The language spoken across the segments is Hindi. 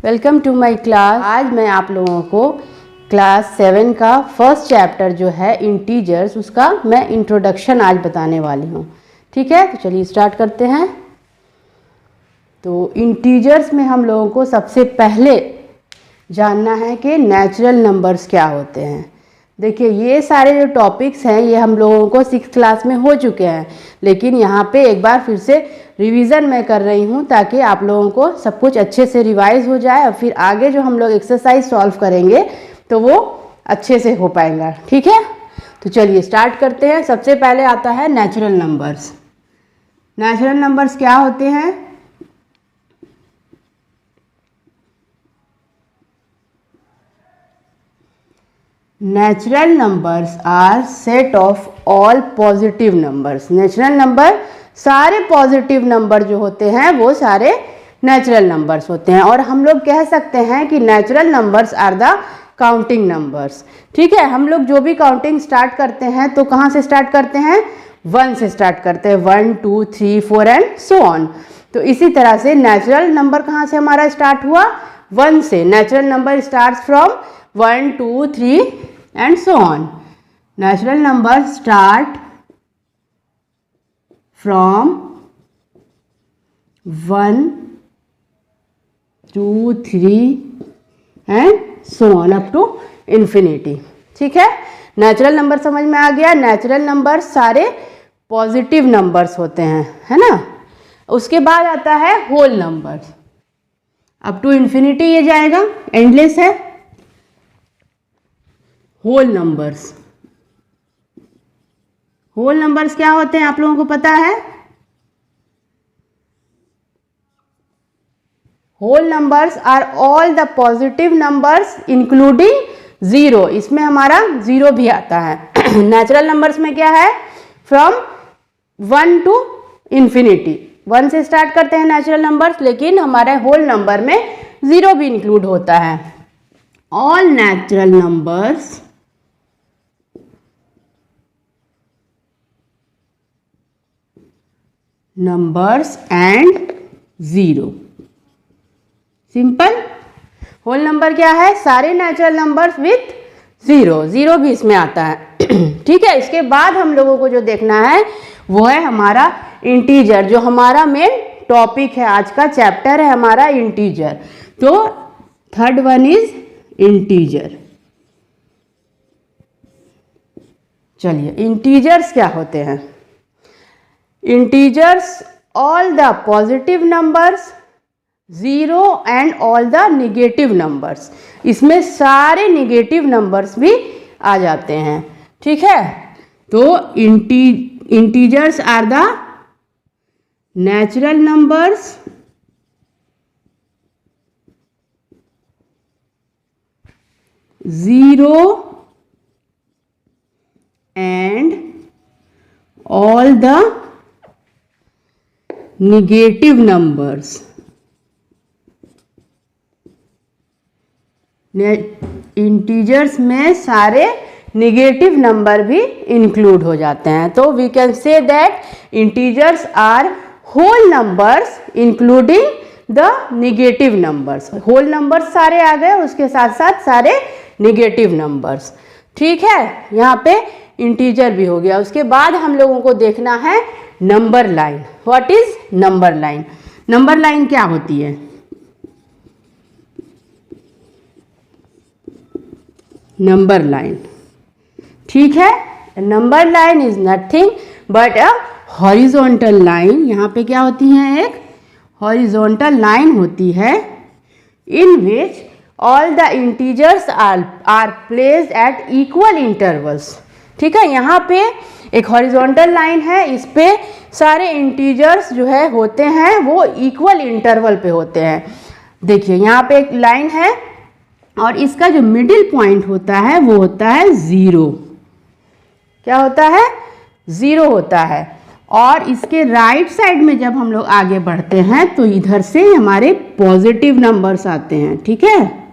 Welcome to my class. आज मैं आप लोगों को क्लास 7 का फर्स्ट चैप्टर जो है इंटीजर्स, उसका मैं इंट्रोडक्शन आज बताने वाली हूँ। ठीक है, तो चलिए स्टार्ट करते हैं। तो इंटीजर्स में हम लोगों को सबसे पहले जानना है कि नेचुरल नंबर्स क्या होते हैं। देखिए, ये सारे जो टॉपिक्स हैं ये हम लोगों को 6th क्लास में हो चुके हैं, लेकिन यहाँ पे एक बार फिर से रिवीजन मैं कर रही हूँ ताकि आप लोगों को सब कुछ अच्छे से रिवाइज हो जाए और फिर आगे जो हम लोग एक्सरसाइज सॉल्व करेंगे तो वो अच्छे से हो पाएगा। ठीक है, तो चलिए स्टार्ट करते हैं। सबसे पहले आता है नेचुरल नंबर्स। नेचुरल नंबर्स क्या होते हैं? Natural numbers are set of all positive numbers. Natural number सारे पॉजिटिव नंबर जो होते हैं वो सारे नेचुरल नंबर्स होते हैं, और हम लोग कह सकते हैं कि natural numbers are the counting numbers. ठीक है, हम लोग जो भी काउंटिंग स्टार्ट करते हैं तो कहाँ से स्टार्ट करते हैं? 1 से स्टार्ट करते हैं, 1 2 3 4 एंड सो ऑन। तो इसी तरह से नेचुरल नंबर कहाँ से हमारा स्टार्ट हुआ? 1 से। Natural number start from 1 2 3 and so on. Natural numbers start from 1 2 3 and so on up to infinity. ठीक है, नेचुरल नंबर समझ में आ गया। नेचुरल नंबर सारे पॉजिटिव नंबर्स होते हैं, है ना। उसके बाद आता है whole numbers. Up to infinity ये जाएगा, एंडलेस है। होल नंबर्स, होल नंबर्स क्या होते हैं आप लोगों को पता है? Whole numbers are all the positive numbers including zero. इसमें हमारा जीरो भी आता है। नेचुरल नंबर्स में क्या है? From 1 to infinity. 1 से स्टार्ट करते हैं नेचुरल नंबर्स, लेकिन हमारे होल नंबर में जीरो भी इंक्लूड होता है। All natural numbers numbers and zero. Simple. Whole number क्या है? सारे natural numbers with zero. Zero भी इसमें आता है। ठीक है, इसके बाद हम लोगों को जो देखना है वो है हमारा इंटीजर, जो हमारा मेन टॉपिक है। आज का चैप्टर है हमारा इंटीजर। तो थर्ड वन इज इंटीजर। चलिए, इंटीजर्स क्या होते हैं? Integers all the positive numbers, zero and all the negative numbers। इसमें सारे नेगेटिव नंबर्स भी आ जाते हैं। ठीक है, तो integers are the natural numbers zero and all the negative numbers. Integers में सारे निगेटिव नंबर भी इंक्लूड हो जाते हैं। तो we can say that integers are whole numbers including the negative numbers. Whole numbers सारे आ गए, उसके साथ साथ सारे निगेटिव नंबर्स। ठीक है, यहाँ पे इंटीजर भी हो गया। उसके बाद हम लोगों को देखना है number line. What is number line? Number line क्या होती है? नंबर लाइन, ठीक है, number line is nothing but a horizontal line. यहाँ पे क्या होती है? एक हॉरिजॉन्टल लाइन होती है in which all the integers are placed at equal intervals. ठीक है, यहाँ पे एक हॉरिजॉन्टल लाइन है, इस पे सारे इंटीजर्स जो है होते हैं वो इक्वल इंटरवल पे होते हैं। देखिए, यहाँ पे एक लाइन है और इसका जो मिडिल पॉइंट होता है वो होता है जीरो। क्या होता है? जीरो होता है। और इसके राइट साइड में जब हम लोग आगे बढ़ते हैं तो इधर से हमारे पॉजिटिव नंबर्स आते हैं। ठीक है,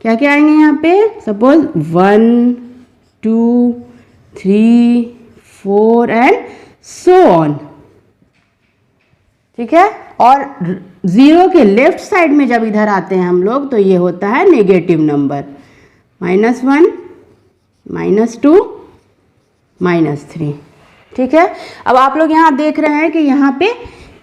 क्या क्या आएंगे यहाँ पे? Suppose 1 2 3 4 and so on. ठीक है, और 0 के लेफ्ट साइड में जब इधर आते हैं हम लोग तो ये होता है नेगेटिव नंबर, -1, -2, -3। ठीक है। अब आप लोग यहाँ देख रहे हैं कि यहाँ पे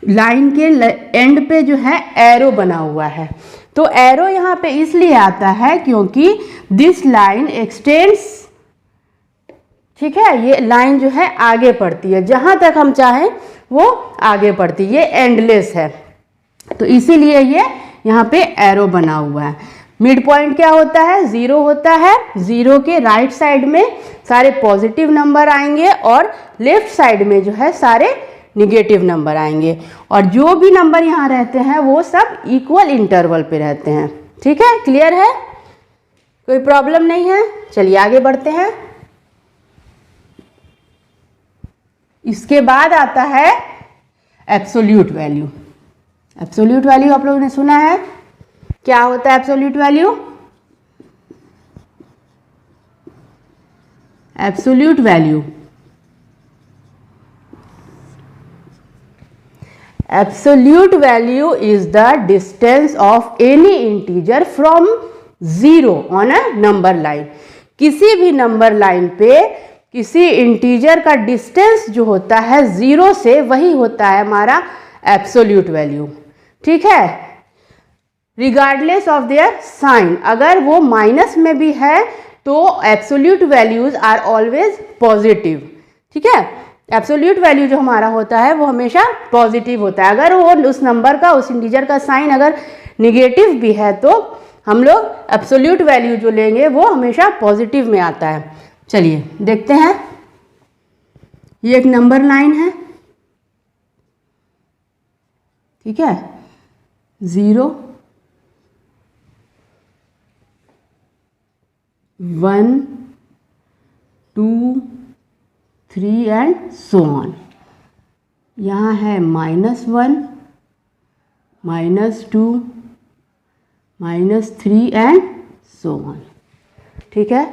लाइन के एंड पे जो है एरो बना हुआ है, तो एरो यहाँ पे इसलिए आता है क्योंकि दिस लाइन एक्सटेंड्स, ठीक है, ये लाइन जो है आगे बढ़ती है, जहां तक हम चाहें वो आगे बढ़ती है, ये एंडलेस है, तो इसीलिए ये यहाँ पे एरो बना हुआ है। मिड पॉइंट क्या होता है? 0 होता है। 0 के राइट साइड में सारे पॉजिटिव नंबर आएंगे और लेफ्ट साइड में जो है सारे निगेटिव नंबर आएंगे, और जो भी नंबर यहाँ रहते हैं वो सब इक्वल इंटरवल पे रहते हैं। ठीक है, क्लियर है, कोई प्रॉब्लम नहीं है। चलिए आगे बढ़ते हैं। इसके बाद आता है एब्सोल्यूट वैल्यू। एब्सोल्यूट वैल्यू आप लोगों ने सुना है, क्या होता है absolute value? Absolute value, absolute value is the distance of any integer from 0 on a number line. किसी भी नंबर लाइन पे किसी इंटीजर का डिस्टेंस जो होता है 0 से, वही होता है हमारा एब्सोल्यूट वैल्यू। ठीक है, रिगार्डलेस ऑफ देयर साइन, अगर वो माइनस में भी है तो absolute values are always positive. ठीक है, एब्सोल्यूट वैल्यू जो हमारा होता है वो हमेशा पॉजिटिव होता है। अगर वो उस नंबर का, उस इंटीजर का साइन अगर निगेटिव भी है तो हम लोग एब्सोल्यूट वैल्यू जो लेंगे वो हमेशा पॉजिटिव में आता है। चलिए देखते हैं, ये एक नंबर लाइन है, ठीक है, 0, 1, 2, 3 एंड सो ऑन। यहाँ है -1, -2, -3 एंड सो ऑन। ठीक है,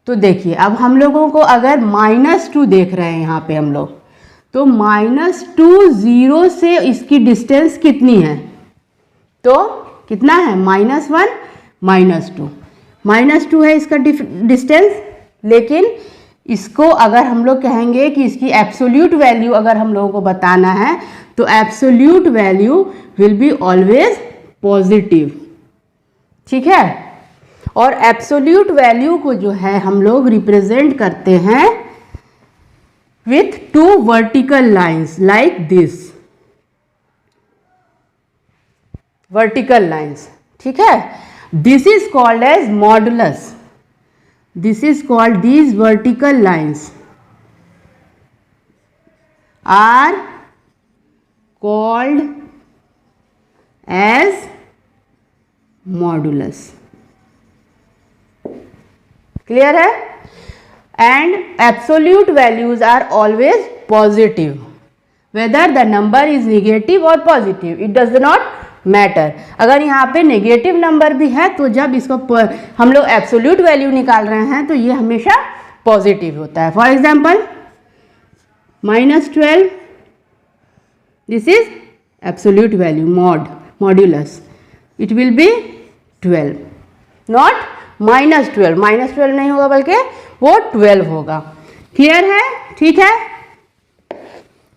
तो देखिए अब हम लोगों को अगर -2 देख रहे हैं यहाँ पे हम लोग, तो -2 0 से इसकी डिस्टेंस कितनी है? तो कितना है? -1, -2 है इसका डिस्टेंस। लेकिन इसको अगर हम लोग कहेंगे कि इसकी एब्सोल्यूट वैल्यू अगर हम लोगों को बताना है तो absolute value will be always positive. ठीक है, और एब्सोल्यूट वैल्यू को जो है हम लोग रिप्रेजेंट करते हैं with 2 vertical lines like this, vertical lines. ठीक है, this is called as modulus. This is called, these vertical lines are called as modulus. Clear है? And absolute values are always positive, whether the number is negative or positive, it does not matter. अगर यहाँ पे नेगेटिव नंबर भी है तो जब इसको हम लोग एब्सोल्यूट वैल्यू निकाल रहे हैं तो ये हमेशा पॉजिटिव होता है। For example -12, this is absolute value, modulus, it will be 12, not -12। -12 नहीं होगा बल्कि वो 12 होगा। क्लियर है? ठीक है,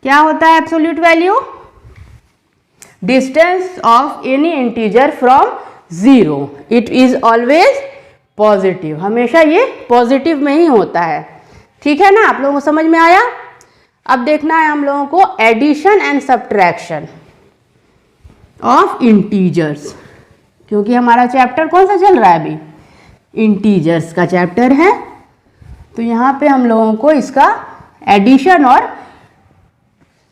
क्या होता है absolute value? Distance of any integer from 0, it is always positive, हमेशा ये पॉजिटिव में ही होता है। ठीक है ना, आप लोगों को समझ में आया? अब देखना है हम लोगों को addition and subtraction of integers, क्योंकि हमारा चैप्टर कौन सा चल रहा है अभी? इंटीजर्स का चैप्टर है। तो यहाँ पे हम लोगों को इसका एडिशन और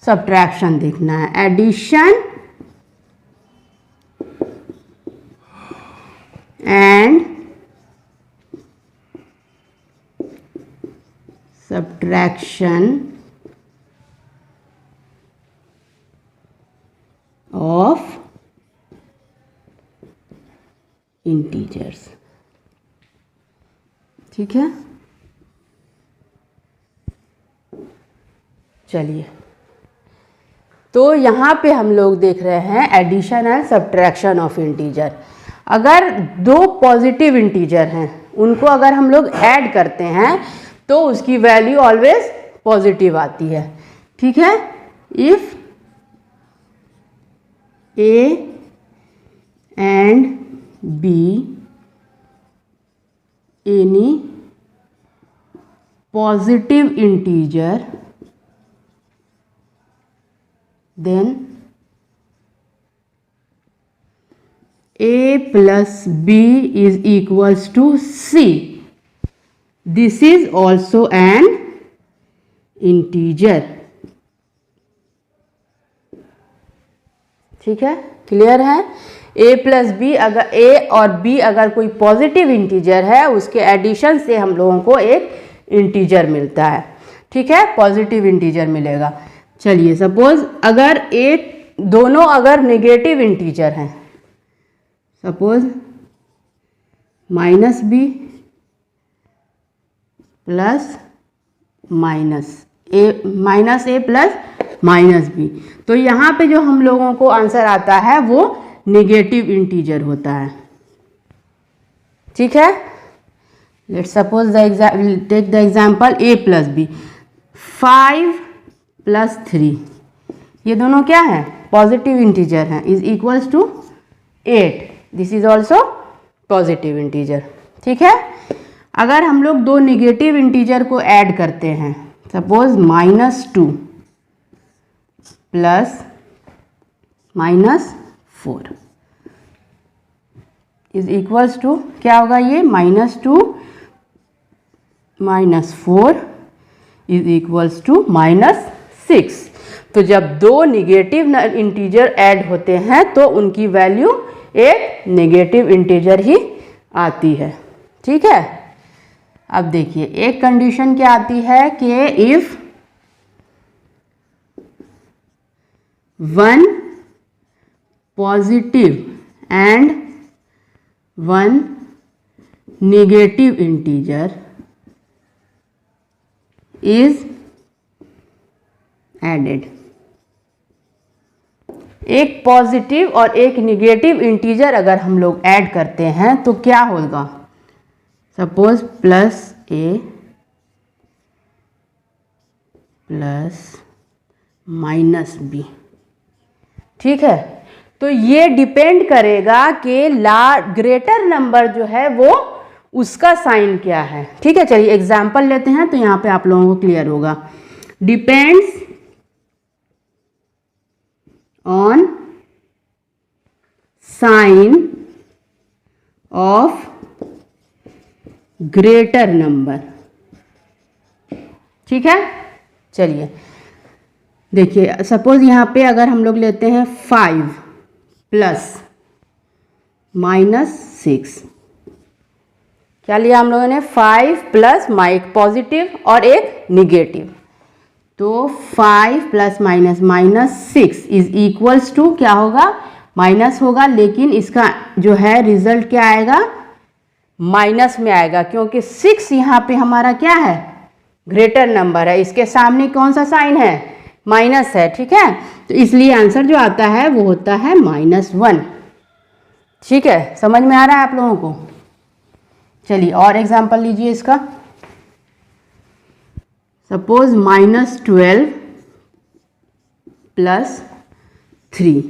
सब्ट्रैक्शन देखना है। Addition and subtraction of integers. ठीक है, चलिए तो यहाँ पे हम लोग देख रहे हैं addition and subtraction of integer. अगर दो पॉजिटिव इंटीजर हैं उनको अगर हम लोग ऐड करते हैं तो उसकी वैल्यू ऑलवेज पॉजिटिव आती है। ठीक है, if A and be any positive integer then a plus b is equals to c. This is also an integer. ठीक है, क्लियर है। a प्लस बी, अगर a और b अगर कोई पॉजिटिव इंटीजर है उसके एडिशन से हम लोगों को एक इंटीजर मिलता है। ठीक है, पॉजिटिव इंटीजर मिलेगा। चलिए, सपोज अगर दोनों अगर नेगेटिव इंटीजर हैं, suppose minus B plus minus A plus minus B, तो यहाँ पे जो हम लोगों को आंसर आता है वो नेगेटिव इंटीजर होता है। ठीक है, let's suppose take the example a plus B. 5 plus 3, ये दोनों क्या है, पॉजिटिव इंटीजर हैं, is equals to 8। This is also positive integer. ठीक है, अगर हम लोग दो नेगेटिव इंटीजर को ऐड करते हैं, suppose -2 plus -4 is equals to क्या होगा, ये -2 -4 इज इक्वल्स टू -6। तो जब दो नेगेटिव इंटीजर ऐड होते हैं तो उनकी वैल्यू एक नेगेटिव इंटीजर ही आती है। ठीक है, अब देखिए एक कंडीशन क्या आती है कि if 1 positive and 1 negative integer is added. एक पॉजिटिव और एक नेगेटिव इंटीजर अगर हम लोग ऐड करते हैं तो क्या होगा, सपोज +a प्लस -b। ठीक है, तो ये डिपेंड करेगा कि ग्रेटर नंबर जो है वो उसका साइन क्या है। ठीक है, चलिए एग्जाम्पल लेते हैं तो यहाँ पे आप लोगों को क्लियर होगा। Depends on sign of greater number। ठीक है, चलिए देखिए, सपोज यहाँ पे अगर हम लोग लेते हैं 5 प्लस -6, क्या लिया हम लोगों ने, 5 प्लस एक पॉजिटिव और एक निगेटिव, तो 5 प्लस -6 इज इक्वल्स टू क्या होगा, माइनस होगा, लेकिन इसका जो है रिजल्ट क्या आएगा, माइनस में आएगा, क्योंकि 6 यहाँ पे हमारा क्या है, ग्रेटर नंबर है, इसके सामने कौन सा साइन है, माइनस है। ठीक है, तो इसलिए आंसर जो आता है वो होता है -1। ठीक है, समझ में आ रहा है आप लोगों को। चलिए और एग्जांपल लीजिए इसका। Suppose -12 plus 3।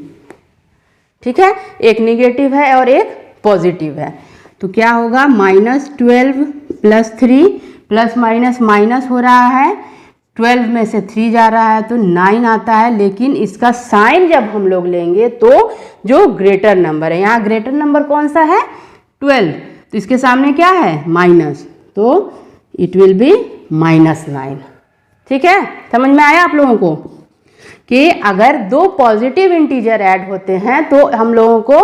ठीक है, एक निगेटिव है और एक पॉजिटिव है, तो क्या होगा, -12 प्लस 3 प्लस माइनस माइनस हो रहा है, 12 में से 3 जा रहा है तो 9 आता है, लेकिन इसका साइन जब हम लोग लेंगे तो जो ग्रेटर नंबर है, यहाँ ग्रेटर नंबर कौन सा है, 12, तो इसके सामने क्या है, माइनस, तो इट विल बी -9। ठीक है, समझ में आया आप लोगों को कि अगर दो पॉजिटिव इंटीजर ऐड होते हैं तो हम लोगों को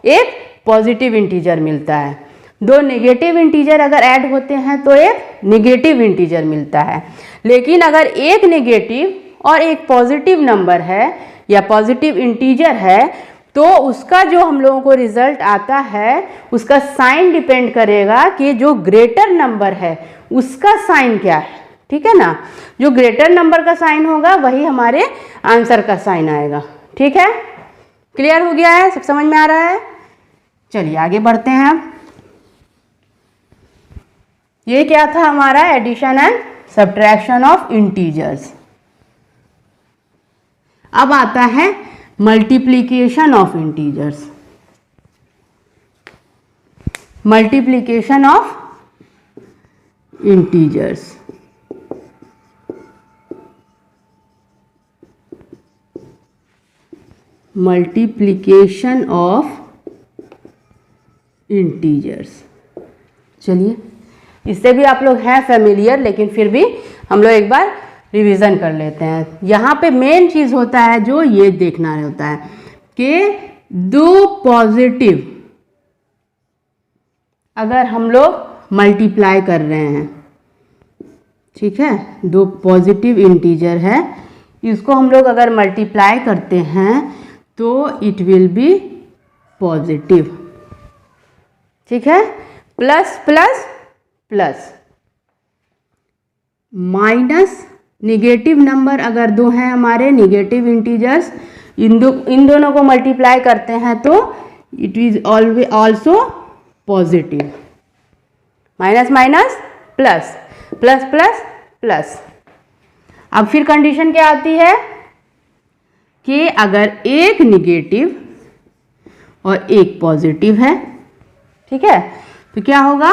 एक पॉजिटिव इंटीजर मिलता है, दो नेगेटिव इंटीजर अगर ऐड होते हैं तो एक नेगेटिव इंटीजर मिलता है। लेकिन अगर एक नेगेटिव और एक पॉजिटिव नंबर है या पॉजिटिव इंटीजर है तो उसका जो हम लोगों को रिजल्ट आता है उसका साइन डिपेंड करेगा कि जो ग्रेटर नंबर है उसका साइन क्या है। ठीक है ना। जो ग्रेटर नंबर का साइन होगा वही हमारे आंसर का साइन आएगा। ठीक है, क्लियर हो गया है, सब समझ में आ रहा है। चलिए आगे बढ़ते हैं। ये क्या था हमारा, addition and subtraction of integers. अब आता है multiplication of integers. Multiplication of integers, multiplication of integers. चलिए, इससे भी आप लोग हैं फेमिलियर, लेकिन फिर भी हम लोग एक बार रिवीजन कर लेते हैं। यहाँ पे मेन चीज़ होता है जो ये देखना होता है कि दो पॉजिटिव अगर हम लोग मल्टीप्लाई कर रहे हैं, ठीक है, दो पॉजिटिव इंटीजर है, इसको हम लोग अगर मल्टीप्लाई करते हैं तो इट विल बी पॉजिटिव। ठीक है, plus plus plus, minus negative number अगर दो हैं हमारे निगेटिव इंटीजर्स, इन दोनों को मल्टीप्लाई करते हैं तो it is always also positive. Minus minus plus, plus plus plus. अब फिर कंडीशन क्या आती है कि अगर एक निगेटिव और एक पॉजिटिव है, ठीक है, तो क्या होगा,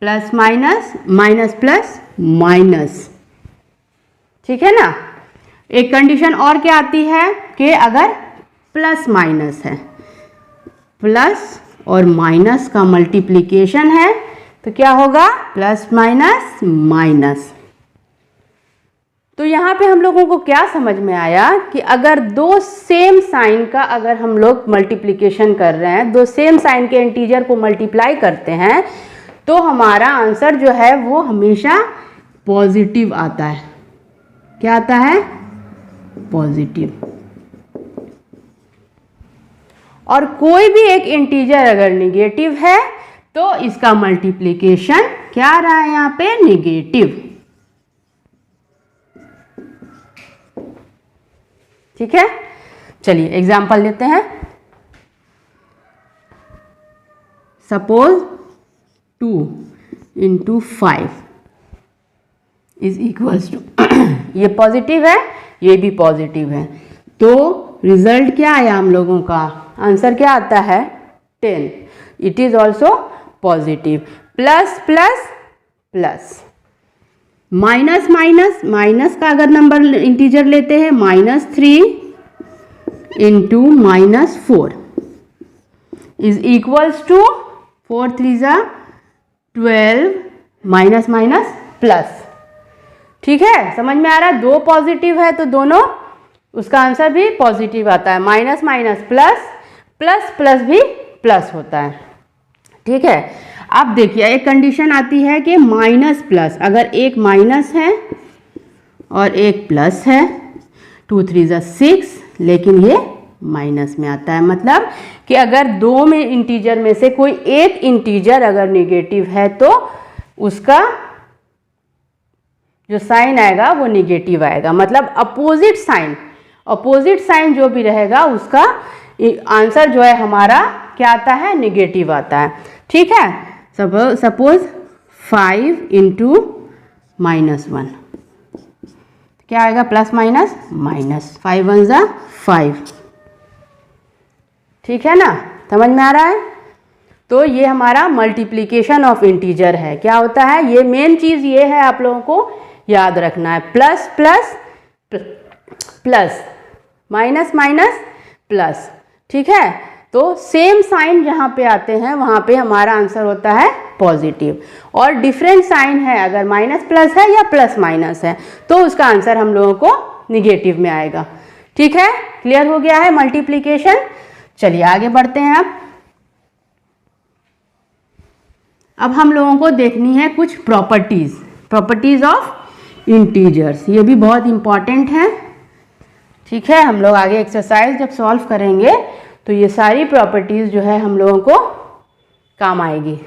plus minus, minus plus minus. ठीक है ना। एक कंडीशन और क्या आती है कि अगर प्लस माइनस है, प्लस और माइनस का मल्टीप्लिकेशन है तो क्या होगा, प्लस माइनस माइनस। तो यहाँ पे हम लोगों को क्या समझ में आया कि अगर दो सेम साइन का अगर हम लोग मल्टीप्लिकेशन कर रहे हैं, दो सेम साइन के इंटीजर को मल्टीप्लाई करते हैं, तो हमारा आंसर जो है वो हमेशा पॉजिटिव आता है। क्या आता है, पॉजिटिव। और कोई भी एक इंटीजर अगर निगेटिव है तो इसका मल्टीप्लिकेशन क्या आ रहा है यहाँ पे, निगेटिव। ठीक है, चलिए एग्जाम्पल लेते हैं। Suppose 2 into 5 is equals to, ये पॉजिटिव है, ये भी पॉजिटिव है, तो रिजल्ट क्या आया हम लोगों का, आंसर क्या आता है, 10। It is also positive. Plus plus plus, minus minus, minus का अगर नंबर इंटीजर लेते हैं, -3 into -4 is equals to 4 3 12, minus minus plus. ठीक है, समझ में आ रहा है। दो पॉजिटिव है तो दोनों, उसका आंसर भी पॉजिटिव आता है। Minus minus plus, plus plus भी प्लस होता है। ठीक है, अब देखिए एक कंडीशन आती है कि माइनस प्लस, अगर एक माइनस है और एक प्लस है, 2 3 6, लेकिन ये माइनस में आता है। मतलब कि अगर दो में इंटीजर में से कोई एक इंटीजर अगर निगेटिव है तो उसका जो साइन आएगा वो निगेटिव आएगा। मतलब अपोजिट साइन जो भी रहेगा उसका आंसर जो है हमारा क्या आता है, निगेटिव आता है। ठीक है, सपोज 5 इंटू -1 क्या आएगा, प्लस माइनस माइनस, 5 1 ज़ा 5। ठीक है ना, समझ में आ रहा है। तो ये हमारा मल्टीप्लिकेशन ऑफ इंटीजर है। क्या होता है, ये मेन चीज़ ये है आप लोगों को याद रखना है, plus plus plus, minus minus plus. ठीक है, तो सेम साइन जहाँ पे आते हैं वहाँ पे हमारा आंसर होता है पॉजिटिव, और डिफरेंट साइन है, अगर माइनस प्लस है या प्लस माइनस है तो उसका आंसर हम लोगों को निगेटिव में आएगा। ठीक है, क्लियर हो गया है मल्टीप्लिकेशन। चलिए आगे बढ़ते हैं। अब हम लोगों को देखनी है कुछ प्रॉपर्टीज ऑफ इंटीजर्स। ये भी बहुत इंपॉर्टेंट है। ठीक है, हम लोग आगे एक्सरसाइज जब सॉल्व करेंगे तो ये सारी प्रॉपर्टीज जो है हम लोगों को काम आएगी।